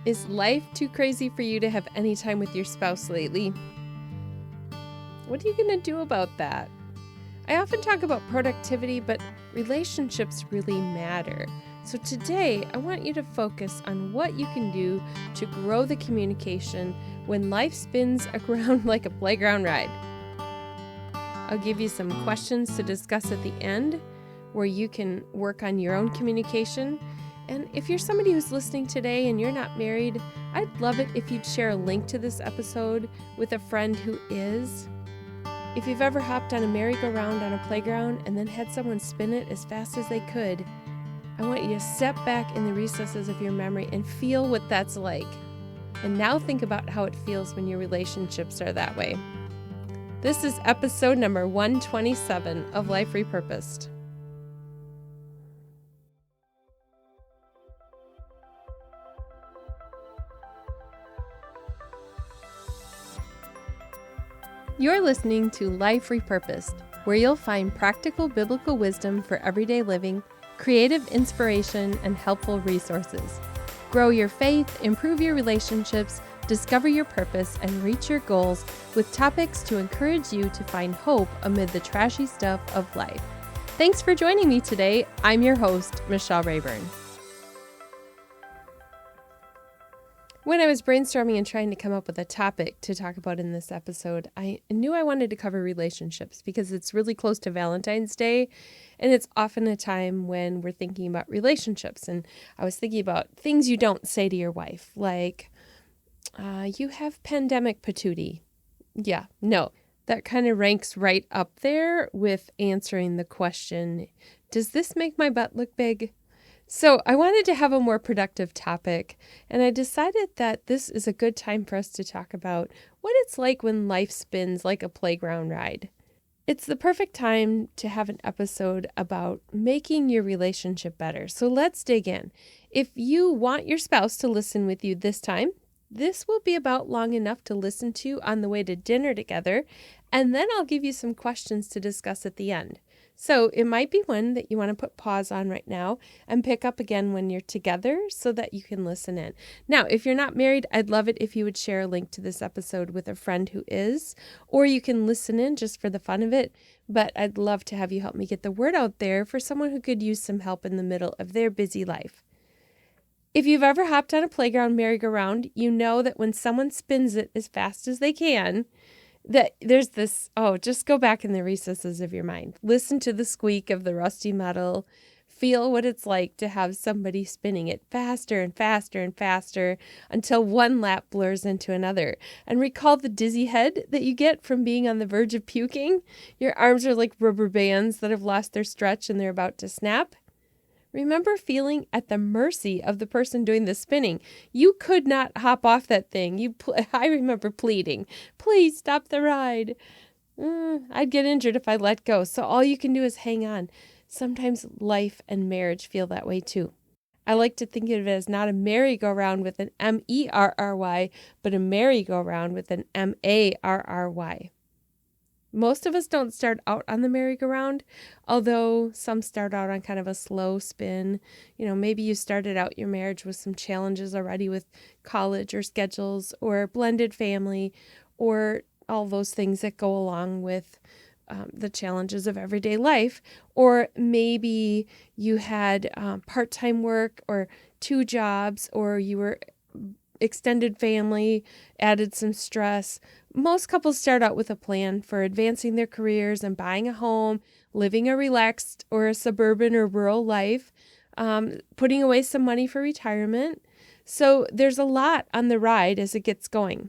Is life too crazy for you to have any time with your spouse lately? What are you going to do about that? I often talk about productivity, but relationships really matter. So today, I want you to focus on what you can do to grow the communication when life spins around like a playground ride. I'll give you some questions to discuss at the end where you can work on your own communication. And if you're somebody who's listening today and you're not married, I'd love it if you'd share a link to this episode with a friend who is. If you've ever hopped on a merry-go-round on a playground and then had someone spin it as fast as they could, I want you to step back in the recesses of your memory and feel what that's like. And now think about how it feels when your relationships are that way. This is episode number 127 of Life Repurposed. You're listening to Life Repurposed, where you'll find practical biblical wisdom for everyday living, creative inspiration, and helpful resources. Grow your faith, improve your relationships, discover your purpose, and reach your goals with topics to encourage you to find hope amid the trashy stuff of life. Thanks for joining me today. I'm your host, Michelle Rayburn. When I was brainstorming and trying to come up with a topic to talk about in this episode, I knew I wanted to cover relationships because it's really close to Valentine's Day, and it's often a time when we're thinking about relationships. And I was thinking about things you don't say to your wife, like, you have pandemic patootie. Yeah, no, that kind of ranks right up there with answering the question, does this make my butt look big? So I wanted to have a more productive topic, and I decided that this is a good time for us to talk about what it's like when life spins like a playground ride. It's the perfect time to have an episode about making your relationship better. So let's dig in. If you want your spouse to listen with you this time, this will be about long enough to listen to on the way to dinner together, and then I'll give you some questions to discuss at the end. So it might be one that you want to put pause on right now and pick up again when you're together so that you can listen in. Now, if you're not married, I'd love it if you would share a link to this episode with a friend who is, or you can listen in just for the fun of it. But I'd love to have you help me get the word out there for someone who could use some help in the middle of their busy life. If you've ever hopped on a playground merry-go-round, you know that when someone spins it as fast as they can, that there's this, just go back in the recesses of your mind. Listen to the squeak of the rusty metal. Feel what it's like to have somebody spinning it faster and faster and faster until one lap blurs into another. And recall the dizzy head that you get from being on the verge of puking. Your arms are like rubber bands that have lost their stretch and they're about to snap. Remember feeling at the mercy of the person doing the spinning. You could not hop off that thing. I remember pleading, please stop the ride. I'd get injured if I let go. So all you can do is hang on. Sometimes life and marriage feel that way too. I like to think of it as not a merry-go-round with an M-E-R-R-Y, but a merry-go-round with an M-A-R-R-Y. Most of us don't start out on the merry-go-round, although some start out on kind of a slow spin. Maybe you started out your marriage with some challenges already with college or schedules or blended family or all those things that go along with the challenges of everyday life. Or maybe you had part-time work or 2 jobs, or you were extended family, added some stress. Most couples start out with a plan for advancing their careers and buying a home, living a relaxed or a suburban or rural life, putting away some money for retirement. So there's a lot on the ride as it gets going.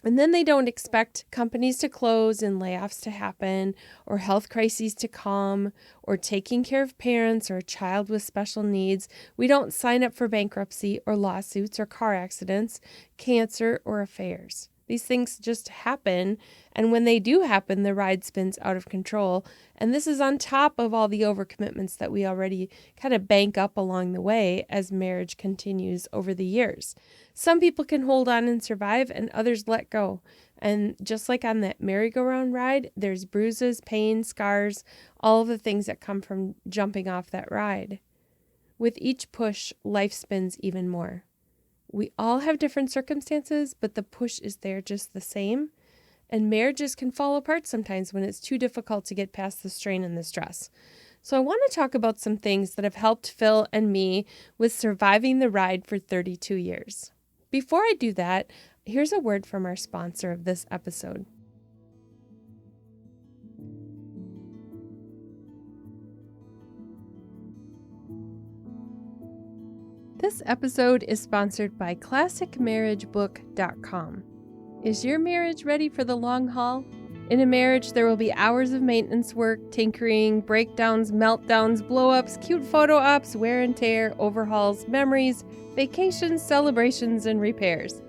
And then they don't expect companies to close and layoffs to happen, or health crises to come, or taking care of parents or a child with special needs. We don't sign up for bankruptcy or lawsuits or car accidents, cancer or affairs. These things just happen, and when they do happen, the ride spins out of control. And this is on top of all the overcommitments that we already kind of bank up along the way as marriage continues over the years. Some people can hold on and survive, and others let go. And just like on that merry-go-round ride, there's bruises, pain, scars, all of the things that come from jumping off that ride. With each push, life spins even more. We all have different circumstances, but the push is there just the same. And marriages can fall apart sometimes when it's too difficult to get past the strain and the stress. So I want to talk about some things that have helped Phil and me with surviving the ride for 32 years. Before I do that, here's a word from our sponsor of this episode. This episode is sponsored by ClassicMarriageBook.com. Is your marriage ready for the long haul? In a marriage, there will be hours of maintenance work, tinkering, breakdowns, meltdowns, blow-ups, cute photo ops, wear and tear, overhauls, memories, vacations, celebrations, and repairs.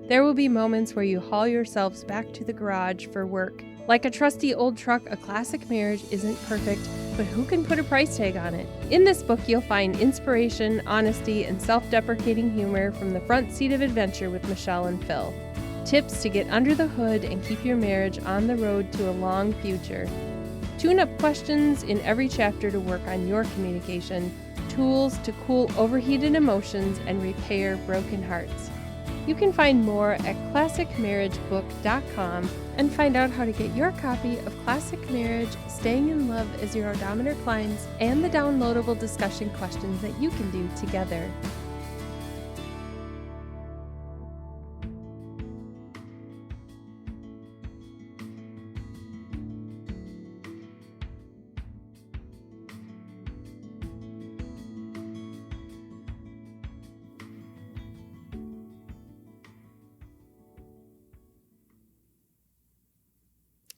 There will be moments where you haul yourselves back to the garage for work. Like a trusty old truck, a classic marriage isn't perfect, but who can put a price tag on it? In this book, you'll find inspiration, honesty, and self-deprecating humor from the front seat of adventure with Michelle and Phil. Tips to get under the hood and keep your marriage on the road to a long future. Tune-up questions in every chapter to work on your communication. Tools to cool overheated emotions and repair broken hearts. You can find more at ClassicMarriageBook.com and find out how to get your copy of Classic Marriage, Staying in Love as Your Odometer Climbs, and the downloadable discussion questions that you can do together.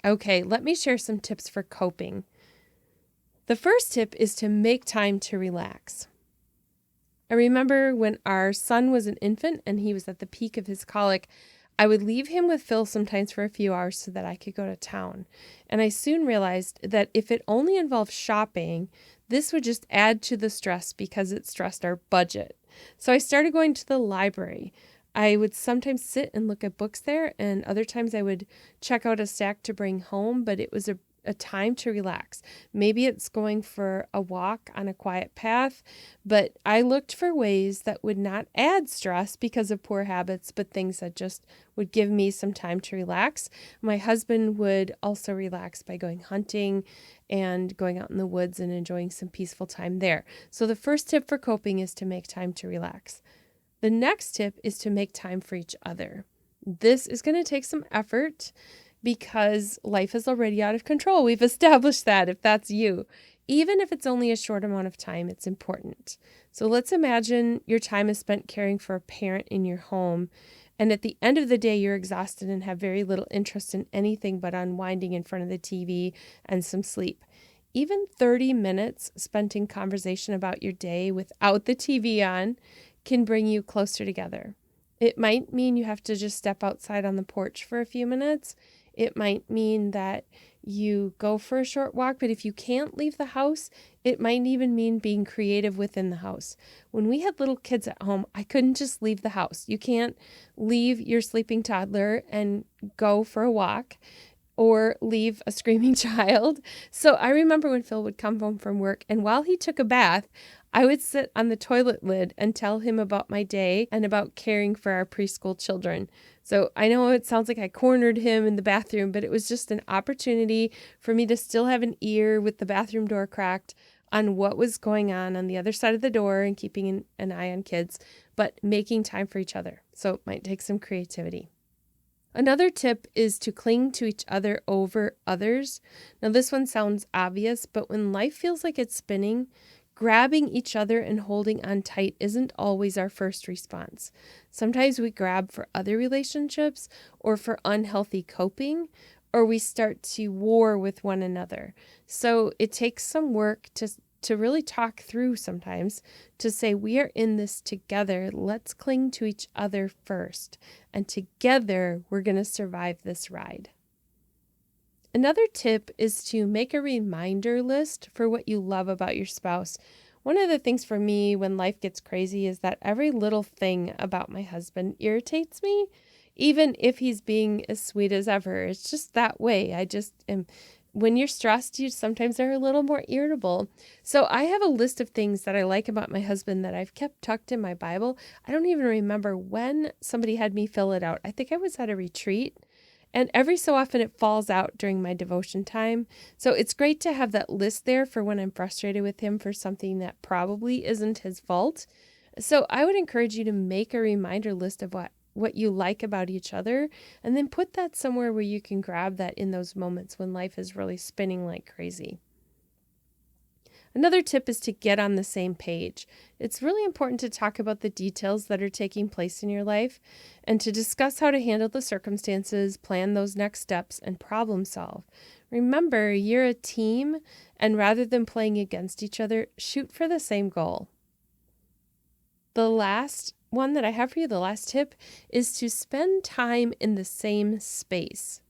Okay, let me share some tips for coping. The first tip is to make time to relax. I remember when our son was an infant and he was at the peak of his colic, I would leave him with Phil sometimes for a few hours so that I could go to town. And I soon realized that if it only involved shopping, this would just add to the stress because it stressed our budget. So I started going to the library. I would sometimes sit and look at books there, and other times I would check out a stack to bring home, but it was a time to relax. Maybe it's going for a walk on a quiet path, but I looked for ways that would not add stress because of poor habits, but things that just would give me some time to relax. My husband would also relax by going hunting and going out in the woods and enjoying some peaceful time there. So the first tip for coping is to make time to relax. The next tip is to make time for each other. This is going to take some effort because life is already out of control. We've established that if that's you. Even if it's only a short amount of time, it's important. So let's imagine your time is spent caring for a parent in your home, and at the end of the day, you're exhausted and have very little interest in anything but unwinding in front of the TV and some sleep. Even 30 minutes spent in conversation about your day without the TV on can bring you closer together. It might mean you have to just step outside on the porch for a few minutes. It might mean that you go for a short walk, but if you can't leave the house, it might even mean being creative within the house. When we had little kids at home, I couldn't just leave the house. You can't leave your sleeping toddler and go for a walk or leave a screaming child. So I remember when Phil would come home from work, and while he took a bath, I would sit on the toilet lid and tell him about my day and about caring for our preschool children. So I know it sounds like I cornered him in the bathroom, but it was just an opportunity for me to still have an ear with the bathroom door cracked on what was going on the other side of the door and keeping an eye on kids, but making time for each other. So it might take some creativity. Another tip is to cling to each other over others. Now this one sounds obvious, but when life feels like it's spinning, grabbing each other and holding on tight isn't always our first response. Sometimes we grab for other relationships or for unhealthy coping, or we start to war with one another. So it takes some work to really talk through sometimes, to say we are in this together. Let's cling to each other first, and together we're going to survive this ride. Another tip is to make a reminder list for what you love about your spouse. One of the things for me when life gets crazy is that every little thing about my husband irritates me, even if he's being as sweet as ever. It's just that way. when you're stressed, you sometimes are a little more irritable. So I have a list of things that I like about my husband that I've kept tucked in my Bible. I don't even remember when somebody had me fill it out. I think I was at a retreat. And every so often it falls out during my devotion time. So it's great to have that list there for when I'm frustrated with him for something that probably isn't his fault. So I would encourage you to make a reminder list of what you like about each other, and then put that somewhere where you can grab that in those moments when life is really spinning like crazy. Another tip is to get on the same page. It's really important to talk about the details that are taking place in your life and to discuss how to handle the circumstances, plan those next steps, and problem solve. Remember, you're a team, and rather than playing against each other, shoot for the same goal. The last one that I have for you, the last tip, is to spend time in the same space.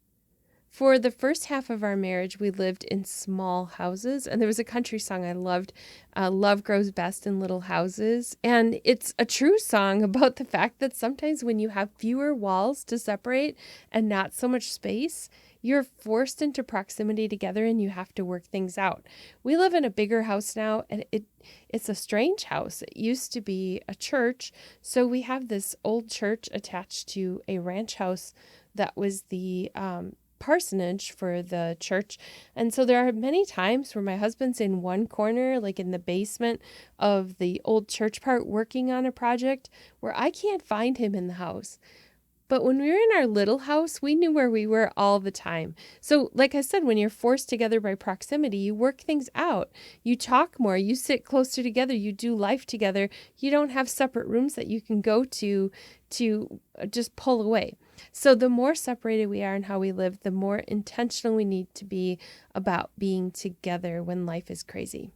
For the first half of our marriage, we lived in small houses, and there was a country song I loved, Love Grows Best in Little Houses. And it's a true song about the fact that sometimes when you have fewer walls to separate and not so much space, you're forced into proximity together and you have to work things out. We live in a bigger house now, and it's a strange house. It used to be a church, so we have this old church attached to a ranch house that was the parsonage for the church. And so there are many times where my husband's in one corner, like in the basement of the old church part, working on a project where I can't find him in the house. But when we were in our little house, we knew where we were all the time. So like I said, when you're forced together by proximity, you work things out. You talk more, you sit closer together, you do life together. You don't have separate rooms that you can go to just pull away. So the more separated we are in how we live, the more intentional we need to be about being together when life is crazy.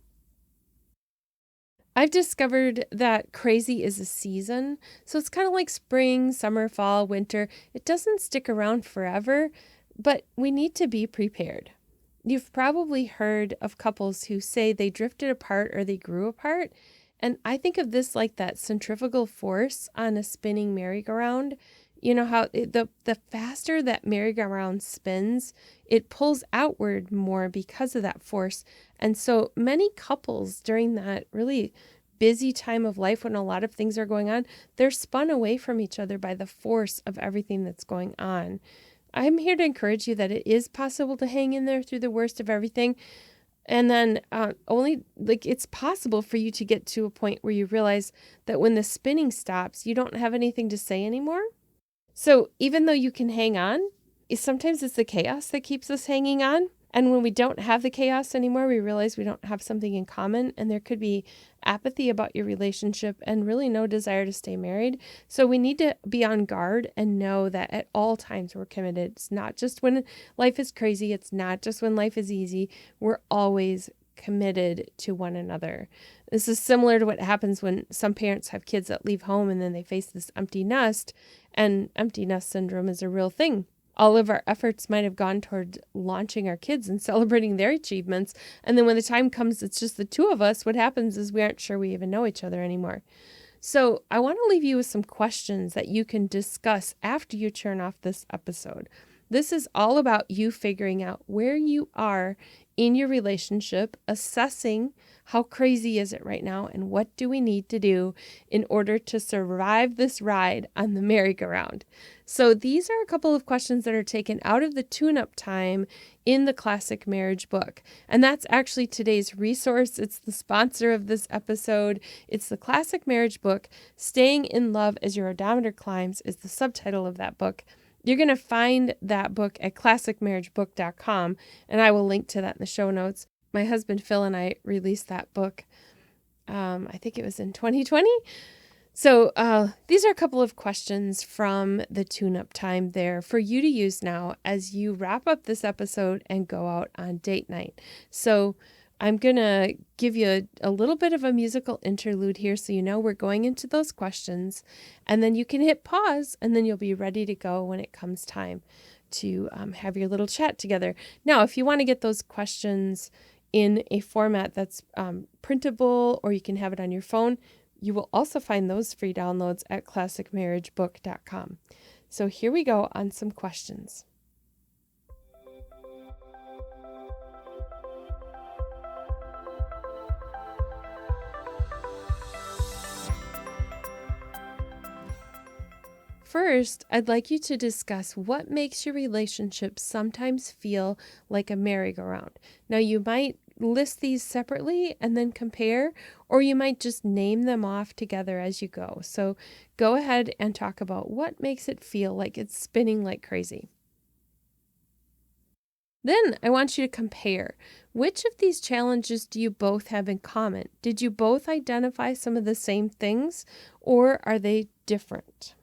I've discovered that crazy is a season. So it's kind of like spring, summer, fall, winter. It doesn't stick around forever, but we need to be prepared. You've probably heard of couples who say they drifted apart or they grew apart. And I think of this like that centrifugal force on a spinning merry-go-round. You know how the faster that merry-go-round spins, it pulls outward more because of that force. And so many couples during that really busy time of life when a lot of things are going on, they're spun away from each other by the force of everything that's going on. I'm here to encourage you that it is possible to hang in there through the worst of everything. And then it's possible for you to get to a point where you realize that when the spinning stops, you don't have anything to say anymore. So even though you can hang on, sometimes it's the chaos that keeps us hanging on. And when we don't have the chaos anymore, we realize we don't have something in common, and there could be apathy about your relationship and really no desire to stay married. So we need to be on guard and know that at all times we're committed. It's not just when life is crazy. It's not just when life is easy. We're always committed to one another. This is similar to what happens when some parents have kids that leave home and then they face this empty nest, and empty nest syndrome is a real thing. All of our efforts might have gone toward launching our kids and celebrating their achievements. And then when the time comes, it's just the two of us. What happens is we aren't sure we even know each other anymore. So I want to leave you with some questions that you can discuss after you turn off this episode. This is all about you figuring out where you are in your relationship, assessing how crazy is it right now, and what do we need to do in order to survive this ride on the merry-go-round. So these are a couple of questions that are taken out of the tune-up time in the Classic Marriage book. And that's actually today's resource. It's the sponsor of this episode. It's the Classic Marriage book. Staying in Love as Your Odometer Climbs is the subtitle of that book. You're going to find that book at classicmarriagebook.com, and I will link to that in the show notes. My husband Phil and I released that book, I think it was in 2020. So these are a couple of questions from the tune-up time there for you to use now as you wrap up this episode and go out on date night. So I'm going to give you a little bit of a musical interlude here so you know we're going into those questions, and then you can hit pause and then you'll be ready to go when it comes time to have your little chat together. Now, if you want to get those questions in a format that's printable, or you can have it on your phone, you will also find those free downloads at classicmarriagebook.com. So here we go on some questions. first, I'd like you to discuss what makes your relationship sometimes feel like a merry-go-round. Now, you might list these separately and then compare, or you might just name them off together as you go. So go ahead and talk about what makes it feel like it's spinning like crazy. Then I want you to compare. Which of these challenges do you both have in common? Did you both identify some of the same things, or are they different?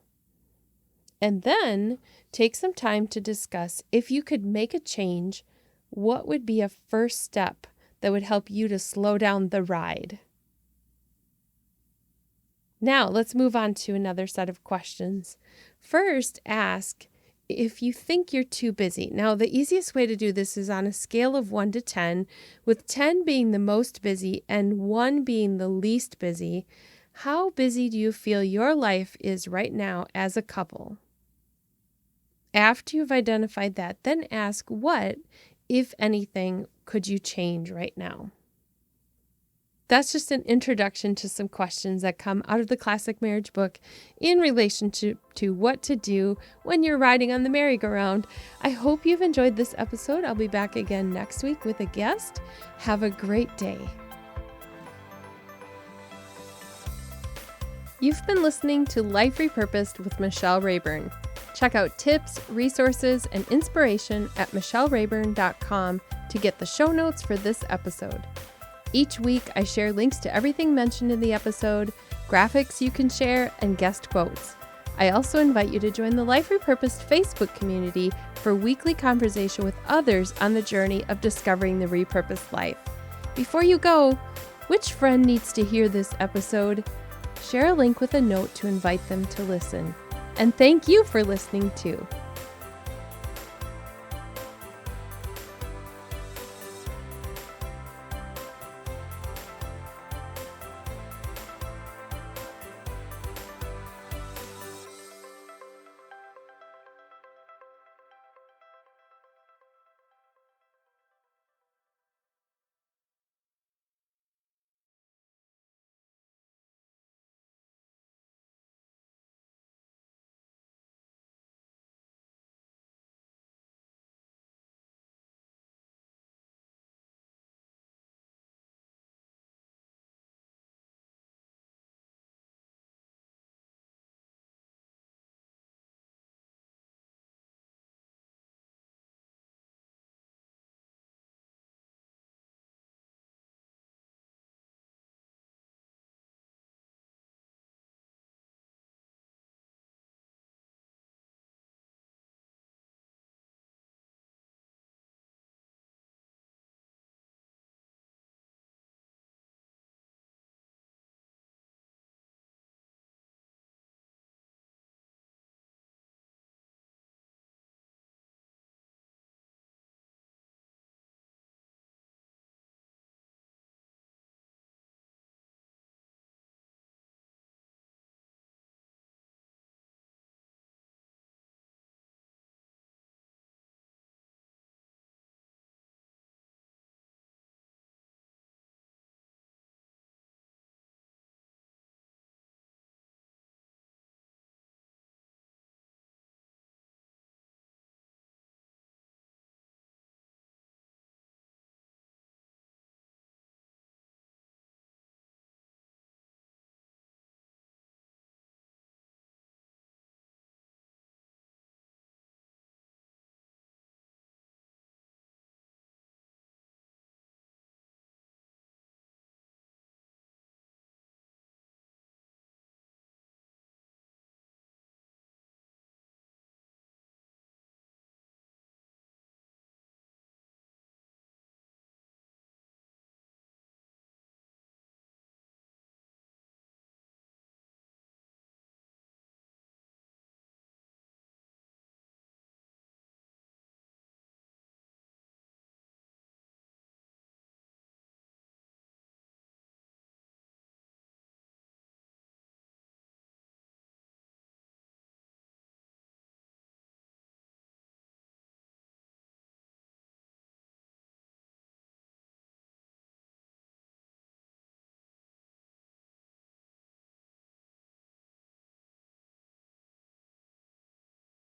And then take some time to discuss if you could make a change, what would be a first step that would help you to slow down the ride? Now let's move on to another set of questions. First, ask if you think you're too busy. Now, the easiest way to do this is on a scale of 1 to 10, with 10 being the most busy and 1 being the least busy. How busy do you feel your life is right now as a couple? After you've identified that, then ask what, if anything, could you change right now? That's just an introduction to some questions that come out of the classic marriage book in relationship to what to do when you're riding on the merry-go-round. I hope you've enjoyed this episode. I'll be back again next week with a guest. Have a great day. You've been listening to Life Repurposed with Michelle Rayburn. Check out tips, resources, and inspiration at michellerayburn.com to get the show notes for this episode. Each week, I share links to everything mentioned in the episode, graphics you can share, and guest quotes. I also invite you to join the Life Repurposed Facebook community for weekly conversation with others on the journey of discovering the repurposed life. Before you go, which friend needs to hear this episode? Share a link with a note to invite them to listen. And thank you for listening too.